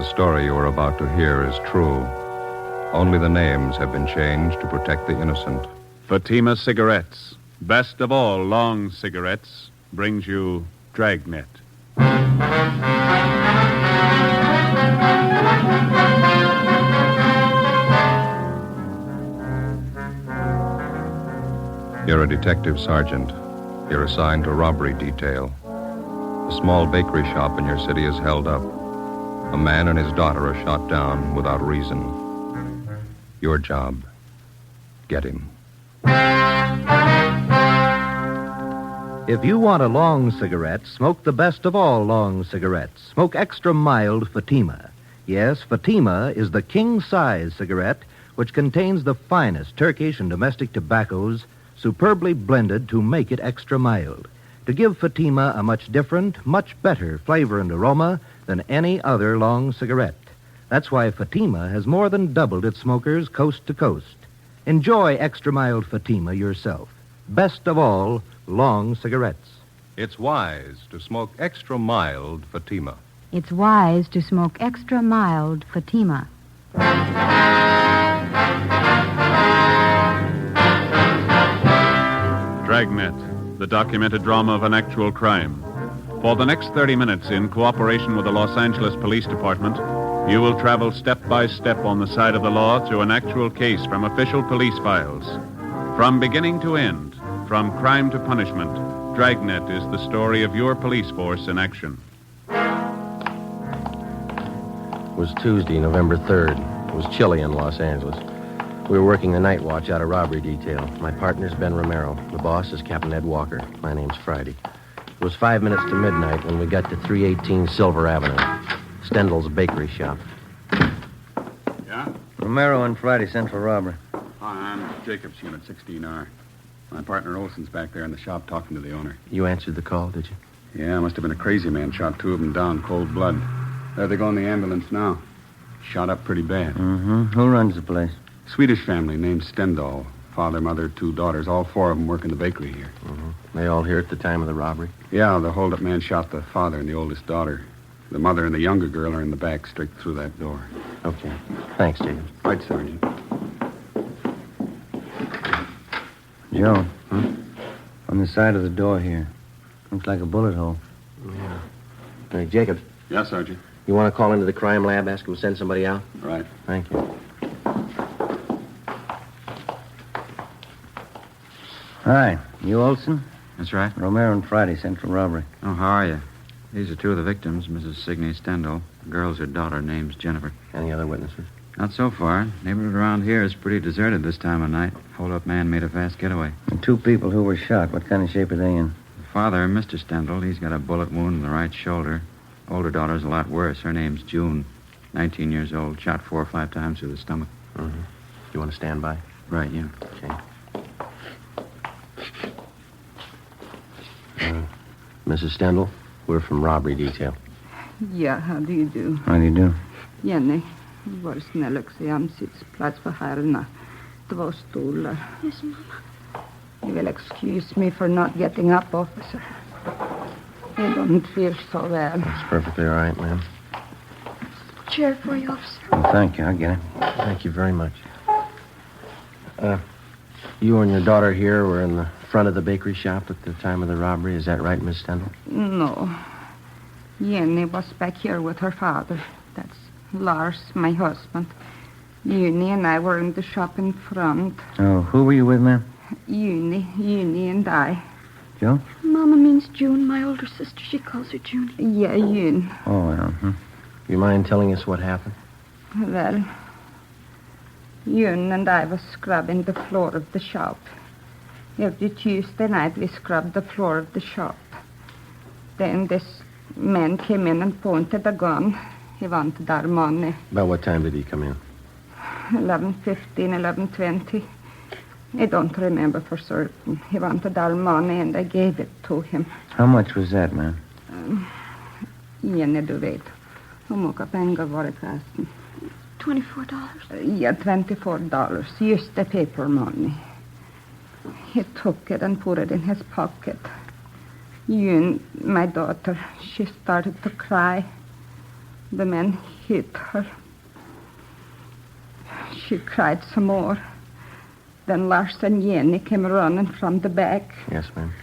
story you are about to hear is true. Only the names have been changed to protect the innocent. Fatima Cigarettes, best of all long cigarettes, brings you Dragnet. You're a detective sergeant. You're assigned to robbery detail. A small bakery shop in your city is held up. A man and his daughter are shot down without reason. Your job, get him. If you want a long cigarette, smoke the best of all long cigarettes. Smoke extra mild Fatima. Yes, Fatima is the king-size cigarette which contains the finest Turkish and domestic tobaccos superbly blended to make it extra mild, to give Fatima a much different, much better flavor and aroma than any other long cigarette. That's why Fatima has more than doubled its smokers coast to coast. Enjoy extra mild Fatima yourself. Best of all, long cigarettes. It's wise to smoke extra mild Fatima. It's wise to smoke extra mild Fatima. Dragnet, the documented drama of an actual crime. For the next 30 minutes, in cooperation with the Los Angeles Police Department, you will travel step by step on the side of the law through an actual case from official police files. From beginning to end, from crime to punishment, Dragnet is the story of your police force in action. It was Tuesday, November 3rd. It was chilly in Los Angeles. We were working the night watch out of robbery detail. My partner's Ben Romero. The boss is Captain Ed Walker. My name's Friday. It was 5 minutes to midnight when we got to 318 Silver Avenue, Stendel's bakery shop. Yeah? Romero and Friday sent for robbery. Hi, I'm Jacobs, Unit 16R. My partner Olson's back there in the shop talking to the owner. You answered the call, did you? Yeah, must have been a crazy man. Shot two of them down, cold blood. There they go in the ambulance now. Shot up pretty bad. Mm-hmm. Who runs the place? Swedish family named Stendal. Father, mother, two daughters. All four of them work in the bakery here. Mm-hmm. They all here at the time of the robbery? Yeah, the hold-up man shot the father and the oldest daughter. The mother and the younger girl are in the back, straight through that door. Okay. Thanks, Jacob. Right, Sergeant. Joe. On the side of the door here. Looks like a bullet hole. Yeah. Hey, Jacob, Yeah, Sergeant. you want to call into the crime lab, ask them to send somebody out? Right. Thank you. Hi. You Olson? That's right. Romero and Friday sent for robbery. Oh, how are you? These are two of the victims, Mrs. Signey Stendal. The girl's her daughter. Name's Jennifer. Any other witnesses? Not so far. Neighborhood around here is pretty deserted this time of night. Hold-up man made a fast getaway. And two people who were shot. What kind of shape are they in? The father, Mr. Stendal, he's got a bullet wound in the right shoulder. Older daughter's a lot worse. Her name's June. 19 years old. Shot 4 or 5 times through the stomach. Mm-hmm. You want to stand by? Right, yeah. Okay. Mrs. Stendal, we're from robbery detail. Ja, how do you do? How do you do? Jenny, var snäll och se om sittplats för herrarna. 2 stolar. Yes, Mama. You will excuse me for not getting up, officer. I don't feel so well. That's perfectly all right, ma'am. Chair for you, officer. Well, thank you. I'll get it. Thank you very much. You and your daughter here were in the front of the bakery shop at the time of the robbery. Is that right, Miss Stendal? No. Jenny was back here with her father. That's Lars, my husband. Uni and I were in the shop in front. Oh, who were you with, ma'am? Uni and I. Joe? Mama means June, my older sister. She calls her Junie. Yeah, Yun. Oh, well. You mind telling us what happened? Well, Yun and I was scrubbing the floor of the shop. Every Tuesday night we scrubbed the floor of the shop. Then this man came in and pointed a gun. He wanted our money. About what time did he come in? 11:15, 11:20. I don't remember for certain. He wanted our money and I gave it to him. How much was that, ma'am? Jenny, du vet. Hur mycket pengar var det förresten? $24. Yeah, $24. Just the paper money. He took it and put it in his pocket. Yun, my daughter, she started to cry. The man hit her. She cried some more. Then Lars and Jenny came running from the back. Yes, ma'am.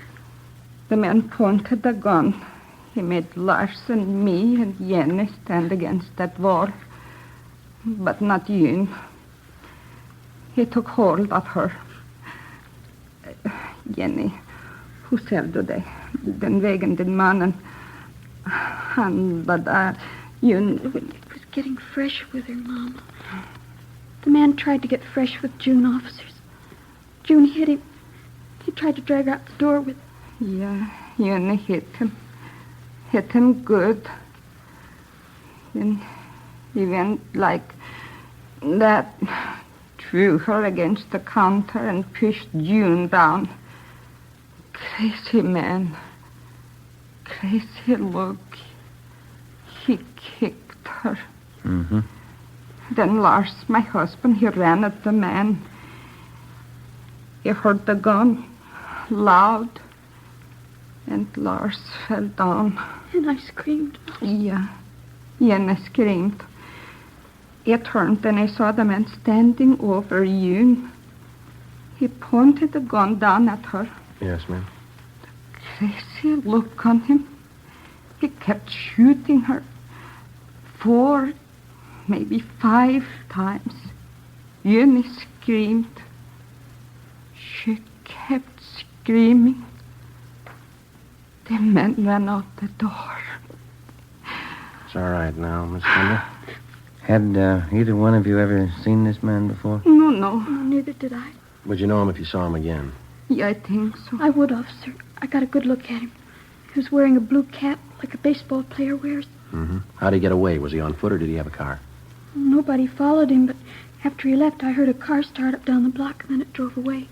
The man pointed the gun. He made Lars and me and Jenny stand against that wall. But not June. He took hold of her. Jenny, hur ser du dig? Den vägen din mannen. Han var där. June. It was getting fresh with her, Mama. The man tried to get fresh with June officers. June hit him. He tried to drag her out the door with... Yeah, June hit him. Hit him good. Then he went like that, threw her against the counter and pushed June down. Crazy man. Crazy look. He kicked her. Mm-hmm. Then Lars, my husband, he ran at the man. He heard the gun loud, and Lars fell down. And I screamed. Yeah, Jenny screamed. I turned and I saw the man standing over June. He pointed the gun down at her. Yes, ma'am. Crazy look on him. He kept shooting her 4, maybe 5 times. Jenny screamed. She kept screaming. The men ran out the door. It's all right now, Miss Kendall. Had either one of you ever seen this man before? No. Oh, neither did I. Would you know him if you saw him again? Yeah, I think so. I would, officer. I got a good look at him. He was wearing a blue cap like a baseball player wears. Mm-hmm. How'd he get away? Was he on foot or did he have a car? Nobody followed him, but after he left, I heard a car start up down the block, and then it drove away.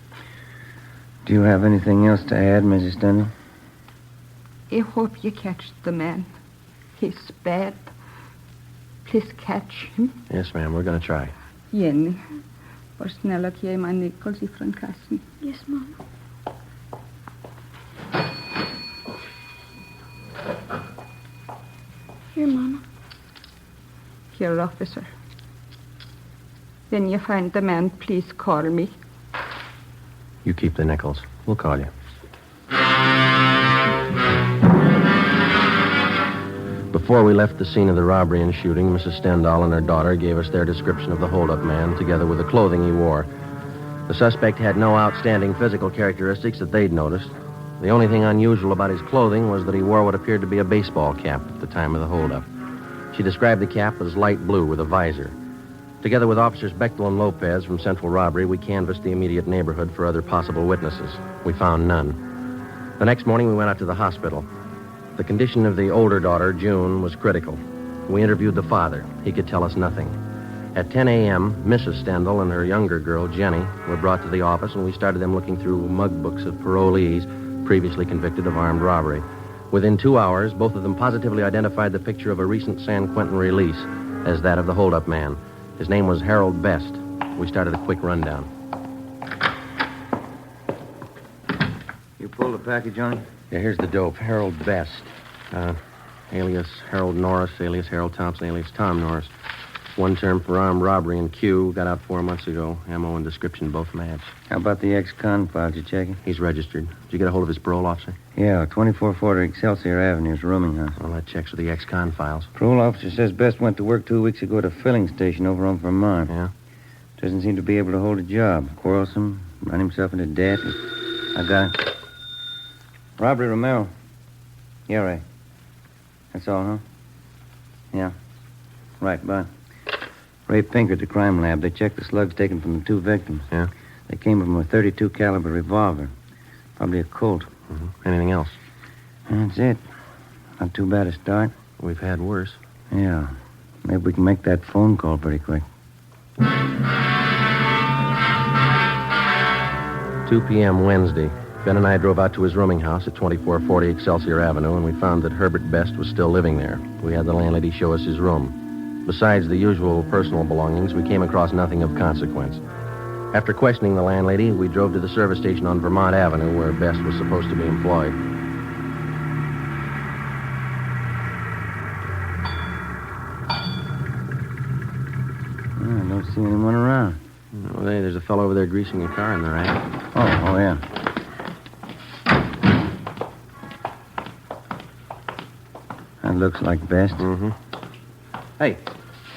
Do you have anything else to add, Mrs. Stendhal? I hope you catch the man. He's bad. Please catch him. Yes, ma'am. We're going to try. Jenny, var snäll att ge mig Nichols ifrån kassan. Yes, Mom. Here, Mama. Here, officer. When you find the man, please call me. You keep the nickels. We'll call you. Before we left the scene of the robbery and shooting, Mrs. Stendhal and her daughter gave us their description of the hold-up man, together with the clothing he wore. The suspect had no outstanding physical characteristics that they'd noticed. The only thing unusual about his clothing was that he wore what appeared to be a baseball cap at the time of the hold-up. She described the cap as light blue with a visor. Together with Officers Bechtel and Lopez from Central Robbery, we canvassed the immediate neighborhood for other possible witnesses. We found none. The next morning, we went out to the hospital. The condition of the older daughter, June, was critical. We interviewed the father. He could tell us nothing. At 10 a.m., Mrs. Stendhal and her younger girl, Jenny, were brought to the office, and we started them looking through mug books of parolees previously convicted of armed robbery. Within 2 hours, both of them positively identified the picture of a recent San Quentin release as that of the hold-up man. His name was Harold Best. We started a quick rundown. You pulled the package on him? Yeah, here's the dope. Harold Best. Alias Harold Norris, alias Harold Thompson, alias Tom Norris. One term for armed robbery in Q. Got out 4 months ago. Ammo and description both match. How about the ex-con file? Did you check it? He's registered. Did you get a hold of his parole officer? Yeah, 2440 Excelsior Avenue, his rooming house. Well, that checks with the ex-con files. Parole officer says Best went to work 2 weeks ago at a filling station over on Vermont. Yeah? Doesn't seem to be able to hold a job. Quarrelsome, run himself into debt. I got it. Robbery, Romero. Yeah, Ray. That's all, huh? Yeah. Right, bye. Ray Pinker at the crime lab. They checked the slugs taken from the 2 victims. Yeah? They came from a .32 caliber revolver. Probably a Colt. Mm-hmm. Anything else? That's it. Not too bad a start. We've had worse. Yeah. Maybe we can make that phone call pretty quick. 2 p.m. Wednesday. Ben and I drove out to his rooming house at 2440 Excelsior Avenue, and we found that Herbert Best was still living there. We had the landlady show us his room. Besides the usual personal belongings, we came across nothing of consequence. After questioning the landlady, we drove to the service station on Vermont Avenue, where Best was supposed to be employed. don't see anyone around. Oh, there's a fellow over there greasing your car in the rack. Oh, yeah. That looks like Best. Mm-hmm. Hey,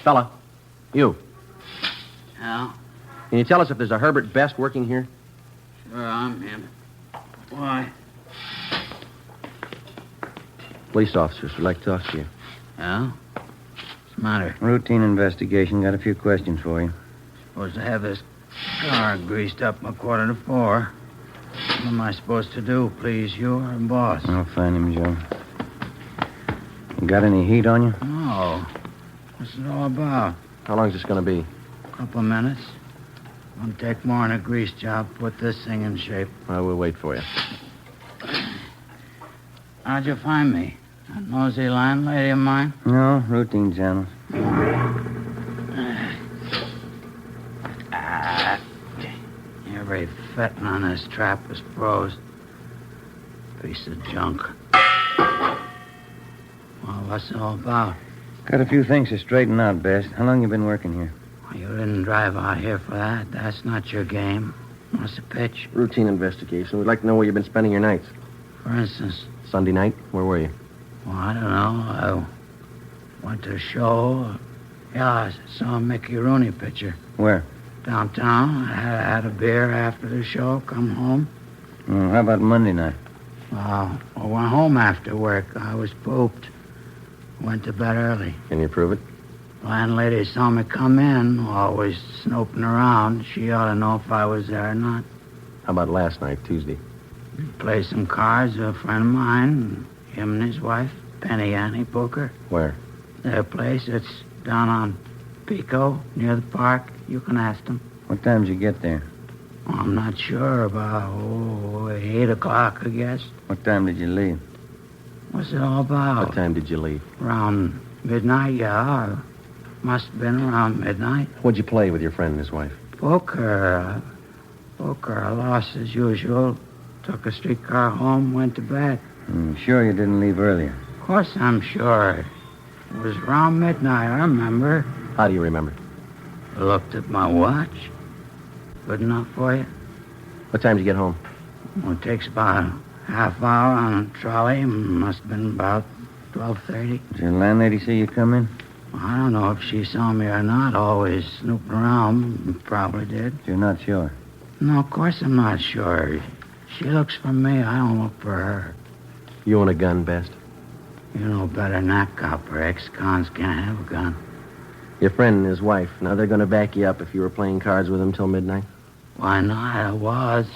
fella. You. Yeah? Can you tell us if there's a Herbert Best working here? Sure, I'm him. Why? Police officers would like to talk to you. Yeah? What's the matter? Routine investigation. Got a few questions for you. Supposed to have this car greased up by 3:45. What am I supposed to do, please? You or boss? I'll find him, Joe. You got any heat on you? No. What's it all about? How long's this going to be? A couple of minutes. Won't take more than a grease job. Put this thing in shape. Well, we'll wait for you. How'd you find me? That nosy landlady of mine? No, routine channels. Every fettin' on this trap is froze. Piece of junk. Well, what's it all about? Got a few things to straighten out, Best. How long you been working here? Well, you didn't drive out here for that. That's not your game. What's the pitch? Routine investigation. We'd like to know where you've been spending your nights. For instance? Sunday night? Where were you? Well, I don't know. I went to a show. Yeah, I saw a Mickey Rooney picture. Where? Downtown. I had a beer after the show. Come home. How about Monday night? I went home after work. I was pooped. Went to bed early. Can you prove it? Landlady saw me come in, always snooping around. She ought to know if I was there or not. How about last night, Tuesday? Played some cards with a friend of mine, him and his wife, Penny Annie Booker. Where? Their place, it's down on Pico, near the park. You can ask them. What time did you get there? Well, I'm not sure. About 8 o'clock, I guess. What time did you leave? What's it all about? What time did you leave? Around midnight, yeah. Must have been around midnight. What'd you play with your friend and his wife? Poker. I lost as usual. Took a streetcar home, went to bed. Sure you didn't leave earlier? Of course I'm sure. It was around midnight, I remember. How do you remember? I looked at my watch. Good enough for you? What time did you get home? Well, it takes about a half hour on a trolley. Must have been about 12:30. Did your landlady see you come in? I don't know if she saw me or not. Always snooping around. Probably did. You're not sure? No, of course I'm not sure. She looks for me. I don't look for her. You own a gun, Best? You know better than that, copper. Ex-cons can't have a gun. Your friend and his wife. Now, they're going to back you up if you were playing cards with them till midnight? Why not? I was.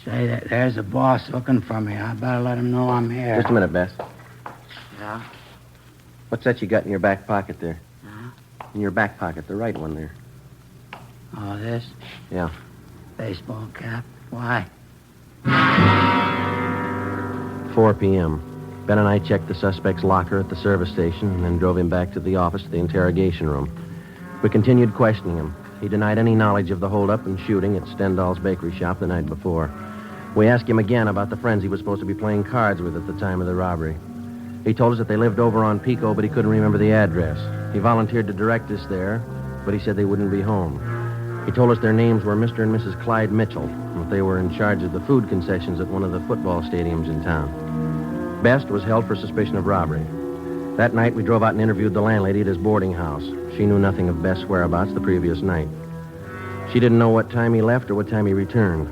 Say, there's a boss looking for me. I better let him know I'm here. Just a minute, Best. Yeah? What's that you got in your back pocket there? Huh? In your back pocket, the right one there. Oh, this? Yeah. Baseball cap. Why? 4 p.m. Ben and I checked the suspect's locker at the service station and then drove him back to the office to the interrogation room. We continued questioning him. He denied any knowledge of the holdup and shooting at Stendhal's bakery shop the night before. We asked him again about the friends he was supposed to be playing cards with at the time of the robbery. He told us that they lived over on Pico, but he couldn't remember the address. He volunteered to direct us there, but he said they wouldn't be home. He told us their names were Mr. and Mrs. Clyde Mitchell, and that they were in charge of the food concessions at one of the football stadiums in town. Best was held for suspicion of robbery. That night, we drove out and interviewed the landlady at his boarding house. She knew nothing of Best's whereabouts the previous night. She didn't know what time he left or what time he returned.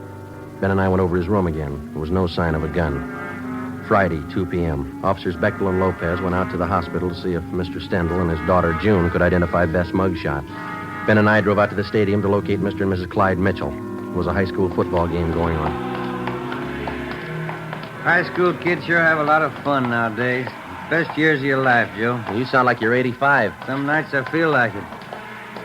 Ben and I went over his room again. There was no sign of a gun. Friday, 2 p.m. Officers Bechtel and Lopez went out to the hospital to see if Mr. Stendhal and his daughter June could identify Best's mugshot. Ben and I drove out to the stadium to locate Mr. and Mrs. Clyde Mitchell. There was a high school football game going on. High school kids sure have a lot of fun nowadays. Best years of your life, Joe. You sound like you're 85. Some nights I feel like it.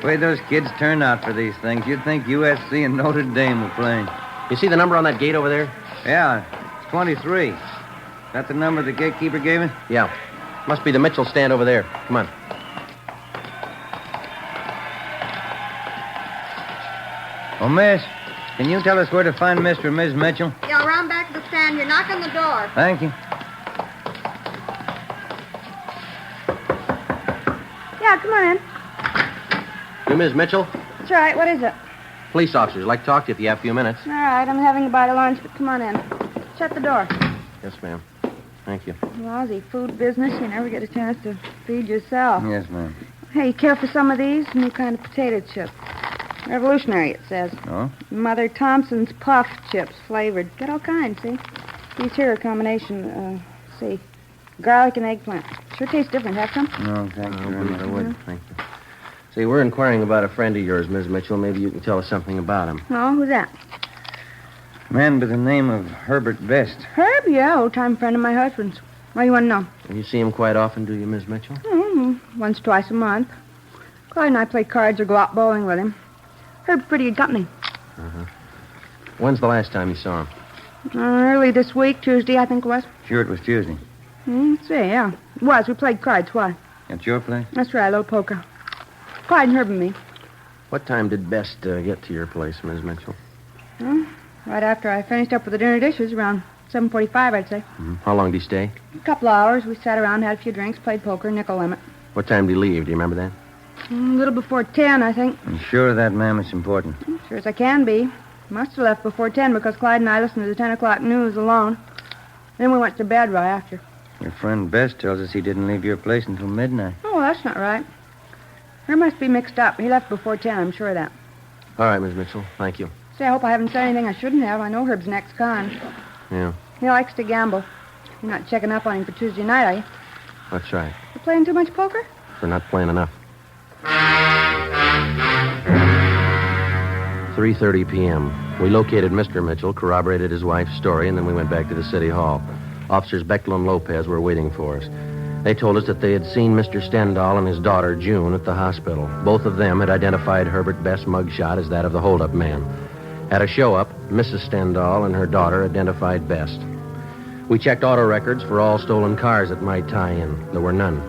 The way those kids turn out for these things, you'd think USC and Notre Dame were playing. You see the number on that gate over there? Yeah, it's 23. That the number the gatekeeper gave us? Yeah. Must be the Mitchell stand over there. Come on. Oh, miss, can you tell us where to find Mr. and Ms. Mitchell? Yeah, around back of the stand. You're knocking the door. Thank you. Yeah, come on in. You, Miss Mitchell? That's right. What is it? Police officers. Like to talk to you if you have a few minutes. All right. I'm having a bite of lunch, but come on in. Shut the door. Yes, ma'am. Thank you. Lousy food business. You never get a chance to feed yourself. Yes, ma'am. Hey, you care for some of these? New kind of potato chip. Revolutionary, it says. Oh? Mother Thompson's puff chips, flavored. Got all kinds, see? These here are a combination, see, garlic and eggplant. Sure tastes different. Have some? No, thank you very much. I would. Thank you. See, we're inquiring about a friend of yours, Miss Mitchell. Maybe you can tell us something about him. Oh, who's that? Man by the name of Herbert Best. Herb? Yeah, old-time friend of my husband's. What do you want to know? You see him quite often, do you, Miss Mitchell? Once, twice a month. Clyde and I play cards or go out bowling with him. Herb's pretty good company. Uh-huh. When's the last time you saw him? Early this week, Tuesday, I think it was. Sure, it was Tuesday. Let's see, yeah. It was. We played cards. Why? At your place? That's right, a little poker. Clyde and Herb and me. What time did Best get to your place, Miss Mitchell? Right after I finished up with the dinner dishes, around 7:45, I'd say. Mm-hmm. How long did he stay? A couple of hours. We sat around, had a few drinks, played poker, nickel limit. What time did he leave? Do you remember that? A little before 10, I think. I'm sure of that, ma'am. It's important. Sure as I can be. Must have left before 10 because Clyde and I listened to the 10 o'clock news alone. Then we went to bed right after. Your friend Best tells us he didn't leave your place until midnight. Oh, well, that's not right. There must be mixed up. He left before 10, I'm sure of that. All right, Miss Mitchell. Thank you. Say, I hope I haven't said anything I shouldn't have. I know Herb's an ex-con. Yeah, He likes to gamble. You're not checking up on him for Tuesday night, are you? that's right. You playing too much poker? We're not playing enough. 3:30 p.m. We located Mr. Mitchell, corroborated his wife's story, and then we went back to the city hall. Officers Bechtel and Lopez were waiting for us. They told us that they had seen Mr. Stendhal and his daughter, June, at the hospital. Both of them had identified Herbert Best's mugshot as that of the holdup man. At a show-up, Mrs. Stendhal and her daughter identified Best. We checked auto records for all stolen cars that might tie in. There were none.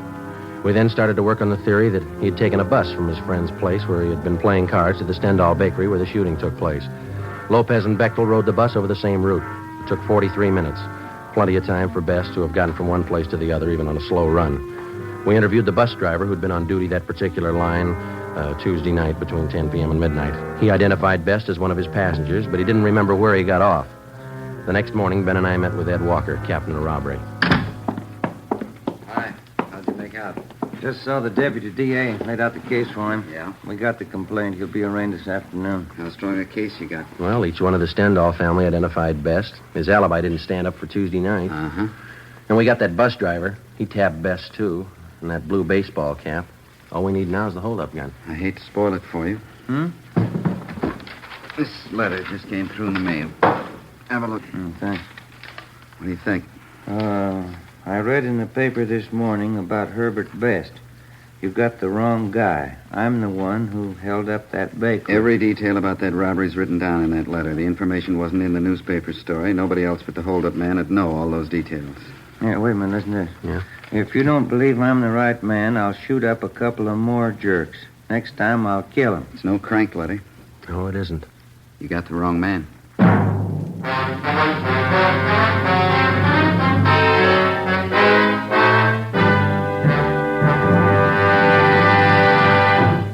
We then started to work on the theory that he had taken a bus from his friend's place where he had been playing cards to the Stendhal bakery where the shooting took place. Lopez and Bechtel rode the bus over the same route. It took 43 minutes. Plenty of time for Best to have gotten from one place to the other, even on a slow run. We interviewed the bus driver who'd been on duty that particular line Tuesday night between 10 p.m. and midnight. He identified Best as one of his passengers, but he didn't remember where he got off. The next morning, Ben and I met with Ed Walker, captain of robbery. Hi. How'd you make out? Just saw the deputy DA. Laid out the case for him. Yeah? We got the complaint. He'll be arraigned this afternoon. How strong a case you got? Well, each one of the Stendhal family identified Best. His alibi didn't stand up for Tuesday night. Uh-huh. And we got that bus driver. He tapped Best, too. And that blue baseball cap. All we need now is the holdup gun. I hate to spoil it for you. This letter just came through in the mail. Have a look. Thanks. What do you think? I read in the paper this morning about Herbert Best. You've got the wrong guy. I'm the one who held up that bakery. Every detail about that robbery's written down in that letter. The information wasn't in the newspaper story. Nobody else but the hold-up man would know all those details. Yeah, wait a minute. Listen to this. Yeah? If you don't believe I'm the right man, I'll shoot up a couple of more jerks. Next time, I'll kill them. It's no crank letter. No, it isn't. You got the wrong man.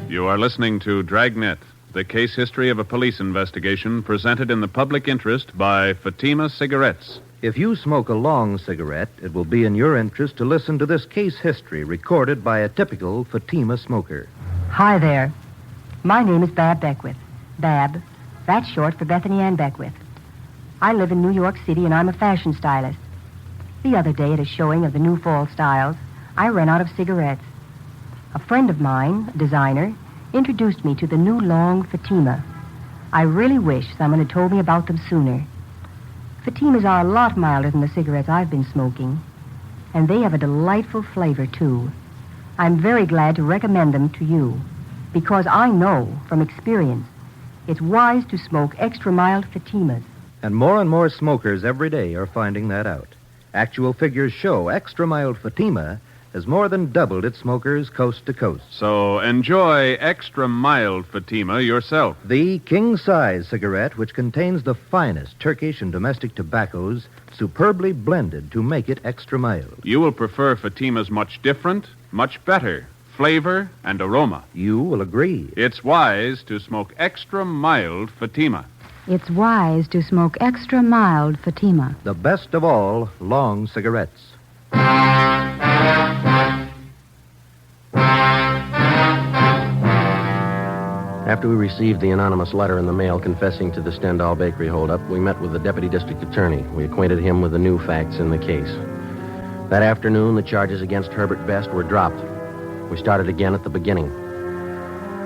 You are listening to Dragnet, the case history of a police investigation presented in the public interest by Fatima Cigarettes. If you smoke a long cigarette, it will be in your interest to listen to this case history recorded by a typical Fatima smoker. Hi there. My name is Bab Beckwith. Bab, that's short for Bethany Ann Beckwith. I live in New York City, and I'm a fashion stylist. The other day at a showing of the new fall styles, I ran out of cigarettes. A friend of mine, a designer, introduced me to the new long Fatima. I really wish someone had told me about them sooner. Fatimas are a lot milder than the cigarettes I've been smoking, and they have a delightful flavor, too. I'm very glad to recommend them to you, because I know from experience it's wise to smoke extra mild Fatimas. And more smokers every day are finding that out. Actual figures show extra mild Fatima has more than doubled its smokers coast to coast. So enjoy extra mild Fatima yourself. The king-size cigarette, which contains the finest Turkish and domestic tobaccos, superbly blended to make it extra mild. You will prefer Fatimas much different, much better, flavor, and aroma. You will agree. It's wise to smoke extra mild Fatima. It's wise to smoke extra mild Fatima. The best of all long cigarettes. After we received the anonymous letter in the mail confessing to the Stendhal Bakery holdup, we met with the deputy district attorney. We acquainted him with the new facts in the case. That afternoon, the charges against Herbert Best were dropped. We started again at the beginning.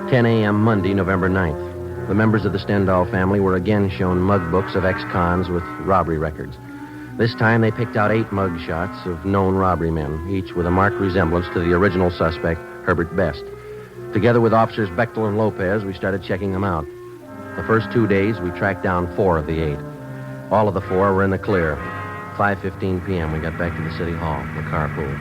10 a.m. Monday, November 9th. The members of the Stendhal family were again shown mug books of ex-cons with robbery records. This time they picked out 8 mug shots of known robbery men, each with a marked resemblance to the original suspect, Herbert Best. Together with officers Bechtel and Lopez, we started checking them out. The first 2 days, we tracked down 4 of the 8. All of the 4 were in the clear. 5:15 p.m., we got back to the city hall, the carpool.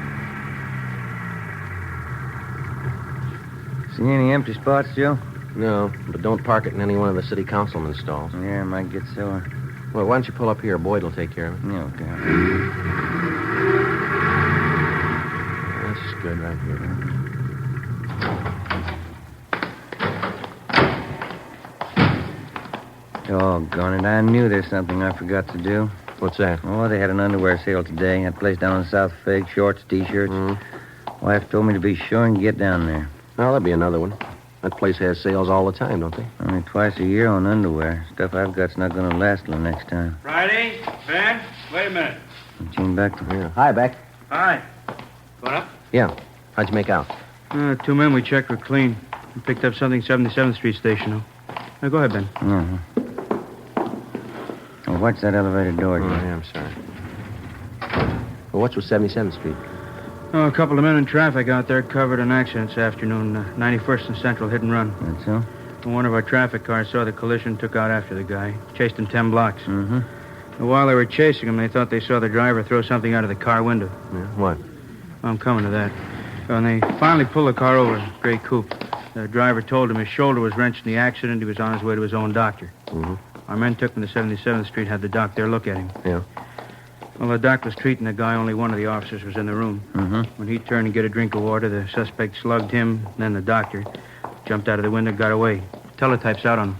See any empty spots, Joe? No, but don't park it in any one of the city councilman's stalls. Yeah, I might get sore. Well, why don't you pull up here? Boyd will take care of it. Yeah, okay. That's good right here. Doggone it, I knew there's something I forgot to do. What's that? Oh, they had an underwear sale today. That place down on South Fig, shorts, T-shirts. Wife told me to be sure and get down there. Oh, there'll be another one. That place has sales all the time, don't they? Only twice a year on underwear. Stuff I've got's not going to last till next time. Friday? Ben? Wait a minute. Gene Bechtel. Yeah. Hi, Beck. Hi. Going up? Yeah. How'd you make out? 2 men we checked were clean. We picked up something 77th Street station. Now, go ahead, Ben. Uh-huh. Oh, watch that elevator door, Joe. Yeah, I'm sorry. Well, what's with 77th Street? Oh, a couple of men in traffic out there covered an accident this afternoon. 91st and Central, hit and run. That's so? One of our traffic cars saw the collision, took out after the guy. Chased him 10 blocks. Mm-hmm. And while they were chasing him, they thought they saw the driver throw something out of the car window. Yeah, what? I'm coming to that. When they finally pulled the car over, gray coupe, the driver told him his shoulder was wrenched in the accident. He was on his way to his own doctor. Mm-hmm. Our men took him to 77th Street, had the doc there look at him. Yeah. While the doc was treating the guy, only one of the officers was in the room. Mm-hmm. When he turned to get a drink of water, the suspect slugged him, then the doctor. Jumped out of the window, got away. Teletype's out on him.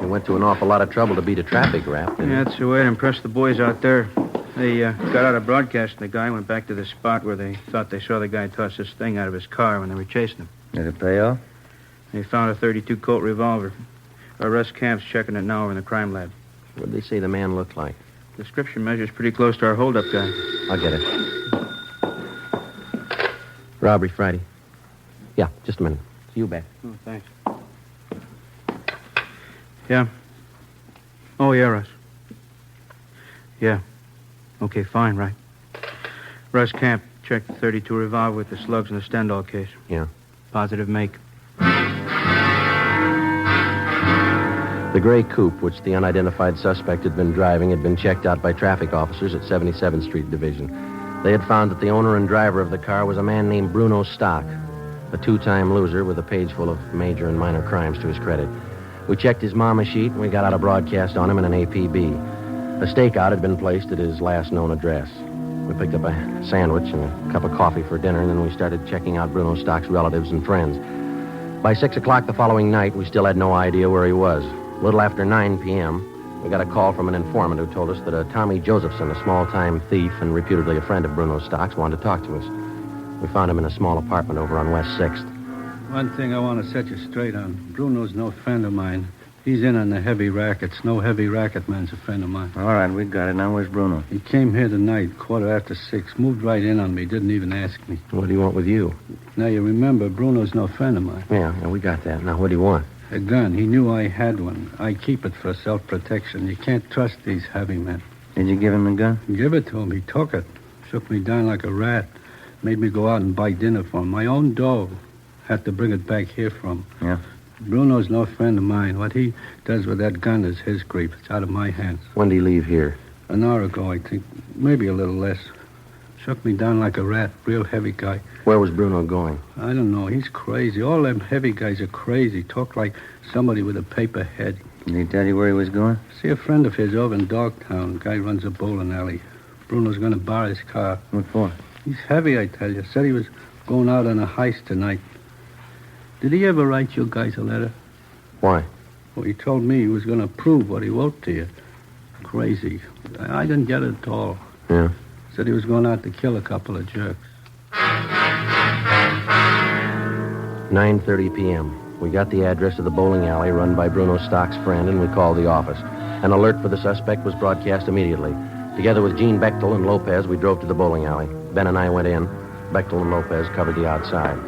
You went to an awful lot of trouble to beat a traffic rap. Yeah, that's the way to impress the boys out there. They got out of broadcasting the guy, went back to the spot where they thought they saw the guy toss this thing out of his car when they were chasing him. Did it pay off? They found a .32 Colt revolver. Russ Camp's checking it now over in the crime lab. What did they say the man looked like? Description measures pretty close to our holdup guy. I'll get it. Robbery Friday. Yeah, just a minute. See you back. Oh, thanks. Yeah. Oh, yeah, Russ. Yeah. Okay, fine, right. Russ Camp checked the .32 revolver with the slugs in the Stendhal case. Yeah. Positive make. The gray coupe, which the unidentified suspect had been driving, had been checked out by traffic officers at 77th Street Division. They had found that the owner and driver of the car was a man named Bruno Stock, a 2-time loser with a page full of major and minor crimes to his credit. We checked his mama sheet, and we got out a broadcast on him in an APB. A stakeout had been placed at his last known address. We picked up a sandwich and a cup of coffee for dinner, and then we started checking out Bruno Stock's relatives and friends. By 6 o'clock the following night, we still had no idea where he was. A little after 9 p.m., we got a call from an informant who told us that a Tommy Josephson, a small-time thief and reputedly a friend of Bruno Stock's, wanted to talk to us. We found him in a small apartment over on West 6th. One thing I want to set you straight on. Bruno's no friend of mine. He's in on the heavy rackets. No heavy racket man's a friend of mine. All right, we got it. Now where's Bruno? He came here tonight, 6:15. Moved right in on me. Didn't even ask me. What do you want with you? Now, you remember, Bruno's no friend of mine. Yeah, we got that. Now, what do you want? A gun. He knew I had one. I keep it for self-protection. You can't trust these heavy men. Did you give him the gun? Give it to him. He took it. Shook me down like a rat. Made me go out and buy dinner for him. My own dough. Had to bring it back here for him. Yeah. Bruno's no friend of mine. What he does with that gun is his grief. It's out of my hands. When did he leave here? An hour ago, I think. Maybe a little less. Shook me down like a rat. Real heavy guy. Where was Bruno going? I don't know. He's crazy. All them heavy guys are crazy. Talk like somebody with a paper head. Did he tell you where he was going? See a friend of his over in Dogtown. Guy runs a bowling alley. Bruno's going to borrow his car. What for? He's heavy, I tell you. Said he was going out on a heist tonight. Did he ever write you guys a letter? Why? Well, he told me he was going to prove what he wrote to you. Crazy. I didn't get it at all. Yeah? Said he was going out to kill a couple of jerks. 9:30 p.m. We got the address of the bowling alley run by Bruno Stock's friend, and we called the office. An alert for the suspect was broadcast immediately. Together with Gene Bechtel and Lopez, we drove to the bowling alley. Ben and I went in. Bechtel and Lopez covered the outside.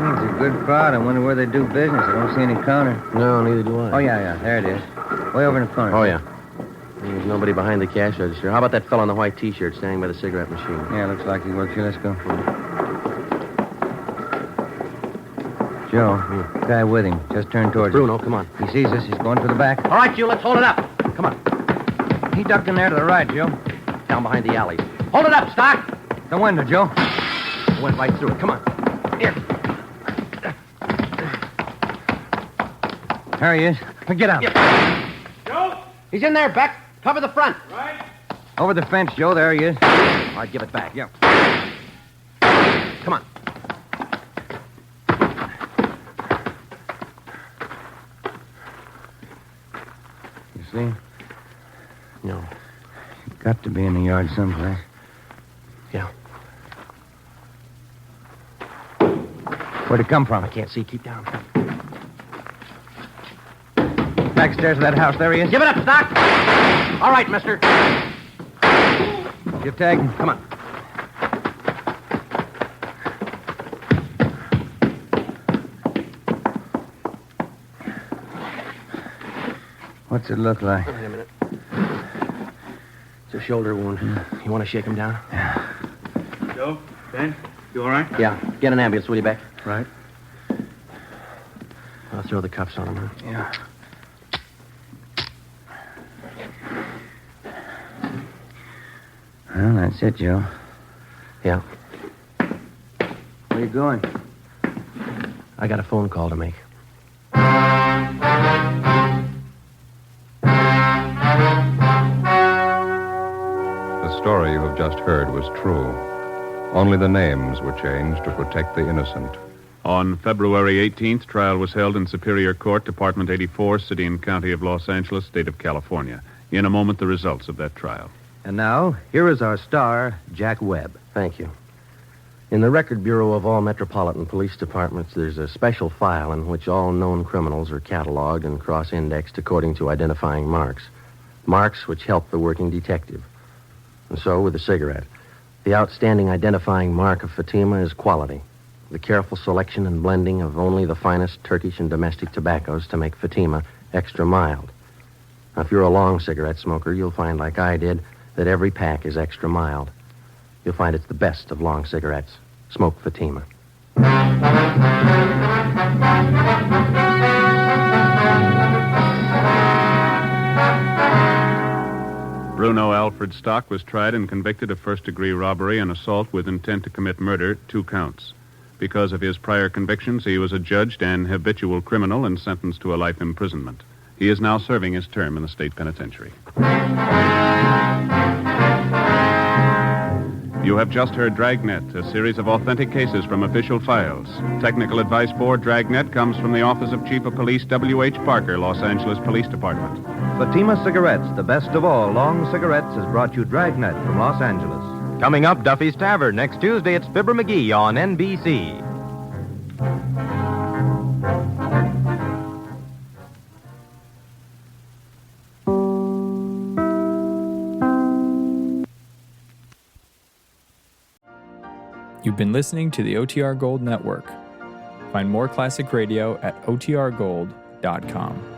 It's a good crowd. I wonder where they do business. I don't see any counter. No, neither do I. Oh, yeah. There it is. Way over in the corner. Oh, yeah. There's nobody behind the cash register. How about that fellow in the white T-shirt standing by the cigarette machine? Yeah, looks like he works here. Let's go. Joe, guy with him. Just turned towards Bruno, us. come on. He sees us. He's going for the back. All right, you, let's hold it up. Come on. He ducked in there to the right, Joe. Down behind the alley. Hold it up, Stock. The window, Joe. Went right through it. Come on. Here. There he is. Get out. Joe! He's in there, Beck. Cover the front. Right. Over the fence, Joe. There he is. All right, give it back. Yeah. Come on. You see? No. Got to be in the yard someplace. Yeah. Where'd it come from? I can't see. Keep down. Backstairs of that house. There he is. Give it up, Stock. All right, mister. You tag him. Come on. What's it look like? Wait a minute. It's a shoulder wound. You want to shake him down? Yeah. Joe? Ben? You all right? Yeah. Get an ambulance, will you, Beck? Right. I'll throw the cuffs on him, huh? Yeah. Well, that's it, Joe. Yeah. Where you going? I got a phone call to make. The story you have just heard was true. Only the names were changed to protect the innocent. On February 18th, trial was held in Superior Court, Department 84, City and County of Los Angeles, State of California. In a moment, the results of that trial. And now, here is our star, Jack Webb. Thank you. In the Record Bureau of all metropolitan police departments, there's a special file in which all known criminals are cataloged and cross-indexed according to identifying marks. Marks which help the working detective. And so, with the cigarette, the outstanding identifying mark of Fatima is quality. The careful selection and blending of only the finest Turkish and domestic tobaccos to make Fatima extra mild. Now, if you're a long cigarette smoker, you'll find, like I did, that every pack is extra mild. You'll find it's the best of long cigarettes. Smoke Fatima. Bruno Alfred Stock was tried and convicted of first-degree robbery and assault with intent to commit murder, 2 counts. Because of his prior convictions, he was adjudged an habitual criminal and sentenced to a life imprisonment. He is now serving his term in the state penitentiary. You have just heard Dragnet, a series of authentic cases from official files. Technical advice for Dragnet comes from the Office of Chief of Police W.H. Parker, Los Angeles Police Department. Fatima Cigarettes, the best of all long cigarettes, has brought you Dragnet from Los Angeles. Coming up, Duffy's Tavern. Next Tuesday, it's Fibber McGee on NBC. You've been listening to the OTR Gold Network. Find more classic radio at otrgold.com.